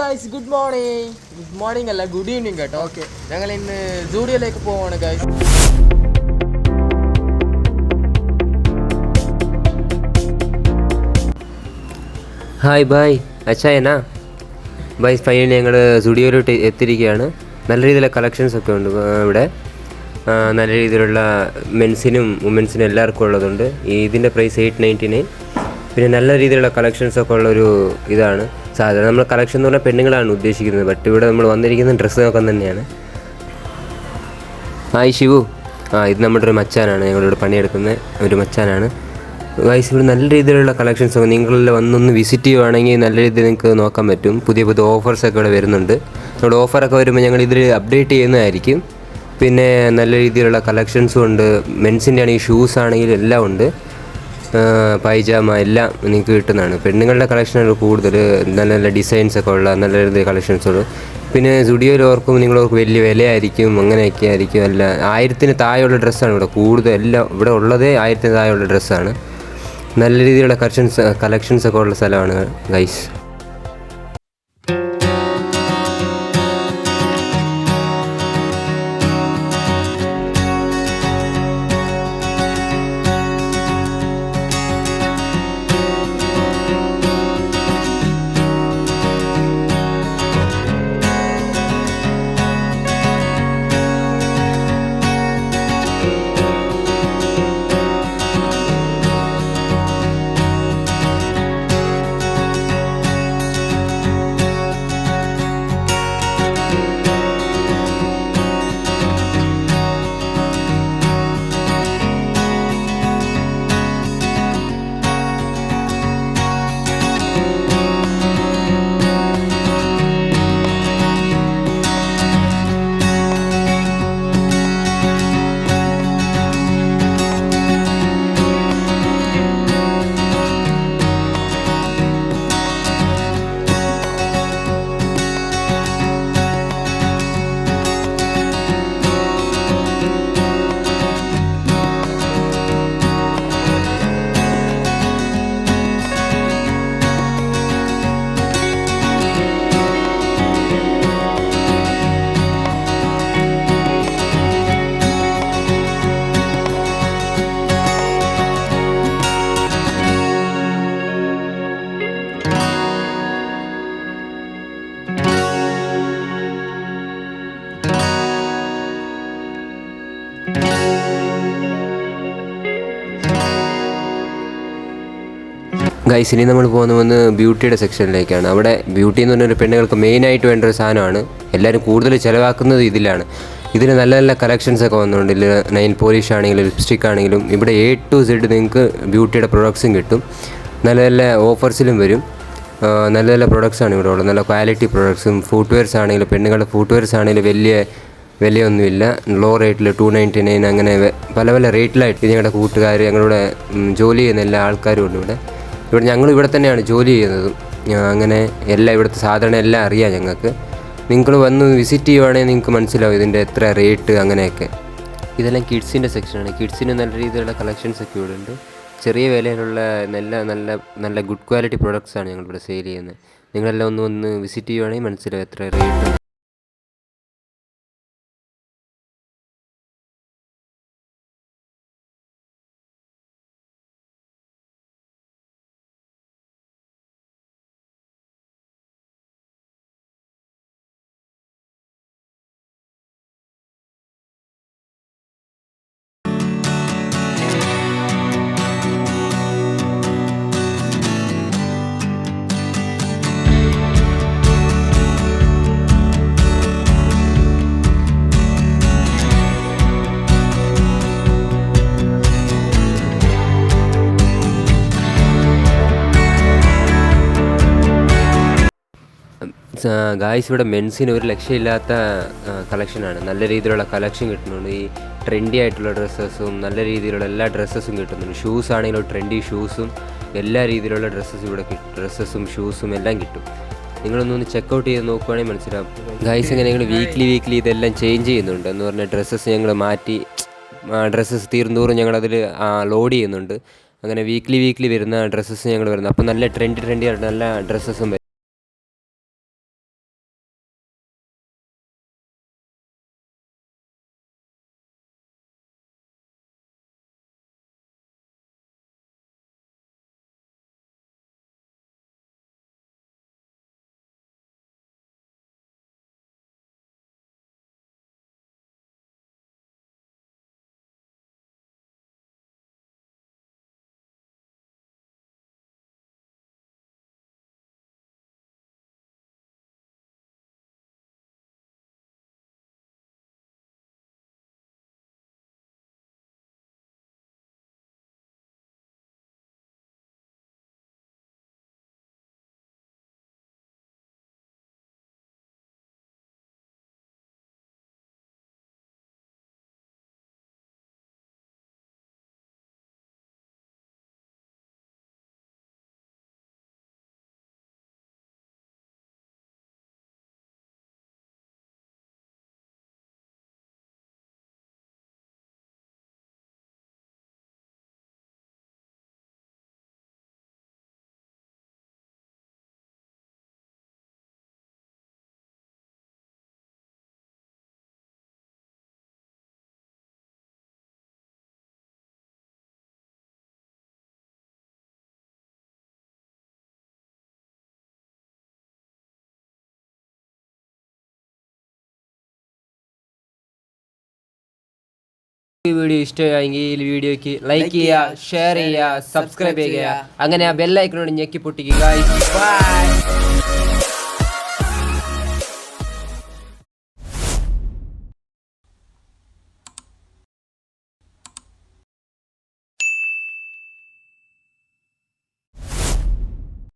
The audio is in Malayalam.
Guys, good morning. Good morning അല്ല, ഗുഡ് ഈവനിങ് കേട്ടോ. ഓക്കെ, ഞങ്ങൾ ഇന്ന് സൂഡിയോയിലേക്ക് പോവാണ് ഗായ്സ്. ഹായ് ബായ്, അച്ചായനാ ബായ്. ഫൈനലി ഞങ്ങൾ സ്റ്റുഡിയോയിലോട്ട് എത്തിയിരിക്കുകയാണ്. നല്ല രീതിയിലുള്ള കളക്ഷൻസൊക്കെ ഉണ്ട് ഇവിടെ. നല്ല രീതിയിലുള്ള മെൻസിനും വുമൻസിനും എല്ലാവർക്കും ഉള്ളതുണ്ട്. ഇതിൻ്റെ പ്രൈസ് 899. പിന്നെ നല്ല രീതിയിലുള്ള കളക്ഷൻസൊക്കെ ഉള്ളൊരു ഇതാണ്. സാധാരണ നമ്മൾ കളക്ഷൻ എന്ന് പറഞ്ഞാൽ പെണ്ണുങ്ങളാണ് ഉദ്ദേശിക്കുന്നത്. ബട്ട് ഇവിടെ നമ്മൾ വന്നിരിക്കുന്ന ഡ്രസ്സ് നോക്കാൻ തന്നെയാണ്. ഹായ് ശിവു. ഇത് നമ്മുടെ ഒരു മച്ചാനാണ്, ഞങ്ങളിവിടെ പണിയെടുക്കുന്ന ഒരു മച്ചാനാണ്. ഗൈസ്, ഇവിടെ നല്ല രീതിയിലുള്ള കളക്ഷൻസൊക്കെ നിങ്ങളെല്ലാം വന്നൊന്ന് വിസിറ്റ് ചെയ്യുവാണെങ്കിൽ നല്ല രീതിയിൽ നിങ്ങൾക്ക് നോക്കാൻ പറ്റും. പുതിയ പുതിയ ഓഫേഴ്സൊക്കെ ഇവിടെ വരുന്നുണ്ട്. നമ്മുടെ ഓഫറൊക്കെ വരുമ്പോൾ ഞങ്ങൾ ഇതിൽ അപ്ഡേറ്റ് ചെയ്യുന്നതായിരിക്കും. പിന്നെ നല്ല രീതിയിലുള്ള കളക്ഷൻസും ഉണ്ട്. മെൻസിൻ്റെ ആണെങ്കിൽ ഷൂസ് ആണെങ്കിലും എല്ലാം ഉണ്ട്. പൈജാമ എല്ലാം നിങ്ങൾക്ക് കിട്ടുന്നതാണ്. പെണ്ണുങ്ങളുടെ കളക്ഷനാണ് കൂടുതൽ. നല്ല നല്ല ഡിസൈൻസൊക്കെ ഉള്ള നല്ല രീതിയിൽ കളക്ഷൻസുള്ളൂ. പിന്നെ സ്റ്റുഡിയോയിൽ ഓർക്കും നിങ്ങളോർക്ക് വലിയ വിലയായിരിക്കും, അങ്ങനെയൊക്കെ ആയിരിക്കും. അല്ല, 1000-ന് താഴെയുള്ള ഡ്രസ്സാണ് ഇവിടെ കൂടുതൽ. എല്ലാം ഇവിടെ ഉള്ളതേ 1000-ന് താഴെയുള്ള ഡ്രസ്സാണ്. നല്ല രീതിയിലുള്ള കളക്ഷൻസൊക്കെ ഉള്ള സ്ഥലമാണ് ഗൈസ്. ഗൈസ്, ഇനി നമ്മൾ പോകുന്ന ബ്യൂട്ടിയുടെ സെക്ഷനിലേക്കാണ്. അവിടെ ബ്യൂട്ടി എന്ന് പറഞ്ഞൊരു പെണ്ണുങ്ങൾക്ക് മെയിനായിട്ട് വേണ്ട ഒരു സാധനമാണ്. എല്ലാവരും കൂടുതൽ ചിലവാക്കുന്നത് ഇതിലാണ്. ഇതിൽ നല്ല നല്ല കളക്ഷൻസൊക്കെ വന്നുകൊണ്ട് ഇതിൽ നെയിൽ പോളിഷ് ആണെങ്കിലും ലിപ്സ്റ്റിക് ആണെങ്കിലും ഇവിടെ A to Z നിങ്ങൾക്ക് ബ്യൂട്ടിയുടെ പ്രൊഡക്ട്സും കിട്ടും. നല്ല നല്ല ഓഫേഴ്സിലും വരും. നല്ല നല്ല പ്രൊഡക്ട്സാണ് ഇവിടെ ഉള്ളത്. നല്ല ക്വാളിറ്റി പ്രൊഡക്ട്സും ഫുട്വെയർസ് ആണെങ്കിലും പെണ്ണുങ്ങളുടെ ഫുട്വെയർസ് ആണെങ്കിലും വലിയ വിലയൊന്നുമില്ല. ലോ റേറ്റിൽ 299 അങ്ങനെ പല പല റേറ്റിലായിട്ട് ഞങ്ങളുടെ കൂട്ടുകാർ, ഞങ്ങളുടെ ജോലി ചെയ്യുന്ന എല്ലാ ആൾക്കാരും ഉണ്ട് ഇവിടെ. ഞങ്ങൾ ഇവിടെ തന്നെയാണ് ജോലി ചെയ്യുന്നതും. അങ്ങനെ എല്ലാം ഇവിടുത്തെ സാധാരണ എല്ലാം അറിയാം ഞങ്ങൾക്ക്. നിങ്ങൾ വന്ന് വിസിറ്റ് ചെയ്യുവാണെങ്കിൽ നിങ്ങൾക്ക് മനസ്സിലാവും ഇതിൻ്റെ എത്ര റേറ്റ് അങ്ങനെയൊക്കെ. ഇതെല്ലാം കിഡ്സിൻ്റെ സെക്ഷനാണ്. കിഡ്സിന് നല്ല രീതിയിലുള്ള കളക്ഷൻസൊക്കെ ഇവിടെ ഉണ്ട്. ചെറിയ വിലയിലുള്ള നല്ല നല്ല നല്ല ഗുഡ് ക്വാളിറ്റി പ്രൊഡക്ട്സാണ് ഞങ്ങളിവിടെ സെയിൽ ചെയ്യുന്നത്. നിങ്ങളെല്ലാം ഒന്ന് വിസിറ്റ് ചെയ്യുവാണെങ്കിൽ മനസ്സിലാവും എത്ര റേറ്റ്. ഗായ്സ്, ഇവിടെ മെൻസിന് ഒരു ലക്ഷ്യമില്ലാത്ത കളക്ഷനാണ്. നല്ല രീതിയിലുള്ള കളക്ഷൻ കിട്ടുന്നുണ്ട്. ഈ ട്രെൻഡി ആയിട്ടുള്ള ഡ്രസ്സസും നല്ല രീതിയിലുള്ള എല്ലാ ഡ്രസ്സസും കിട്ടുന്നുണ്ട്. ഷൂസ് ആണെങ്കിലും ട്രെൻഡി ഷൂസും എല്ലാ രീതിയിലുള്ള ഡ്രസ്സസും ഷൂസും എല്ലാം കിട്ടും. നിങ്ങളൊന്ന് ചെക്കൗട്ട് ചെയ്ത് നോക്കുവാണെങ്കിൽ മനസ്സിലാവും. ഗൈസ്, ഇങ്ങനെ ഞങ്ങൾ വീക്ക്ലി ഇതെല്ലാം ചേഞ്ച് ചെയ്യുന്നുണ്ട്. എന്ന് പറഞ്ഞാൽ ഡ്രസ്സസ് ഞങ്ങൾ മാറ്റി ഡ്രസ്സസ് തീർന്നോറും ഞങ്ങളതിൽ ലോഡ് ചെയ്യുന്നുണ്ട്. അങ്ങനെ വീക്ക്ലി വരുന്ന ഡ്രസ്സസ് ഞങ്ങൾ വരുന്നത്. അപ്പോൾ നല്ല ട്രെൻഡി ആയിട്ട് നല്ല ഡ്രസ്സസും ഈ വീഡിയോ ഇഷ്ടമായെങ്കിൽ ഈ വീഡിയോയ്ക്ക് ലൈക്ക് ചെയ്യുക, ഷെയർ ചെയ്യുക, സബ്സ്ക്രൈബ് ചെയ്യുക, അങ്ങനെ ആ ബെല്ലൈക്കനോട് ഞെക്കി പൊട്ടിക്കുക. ബൈ.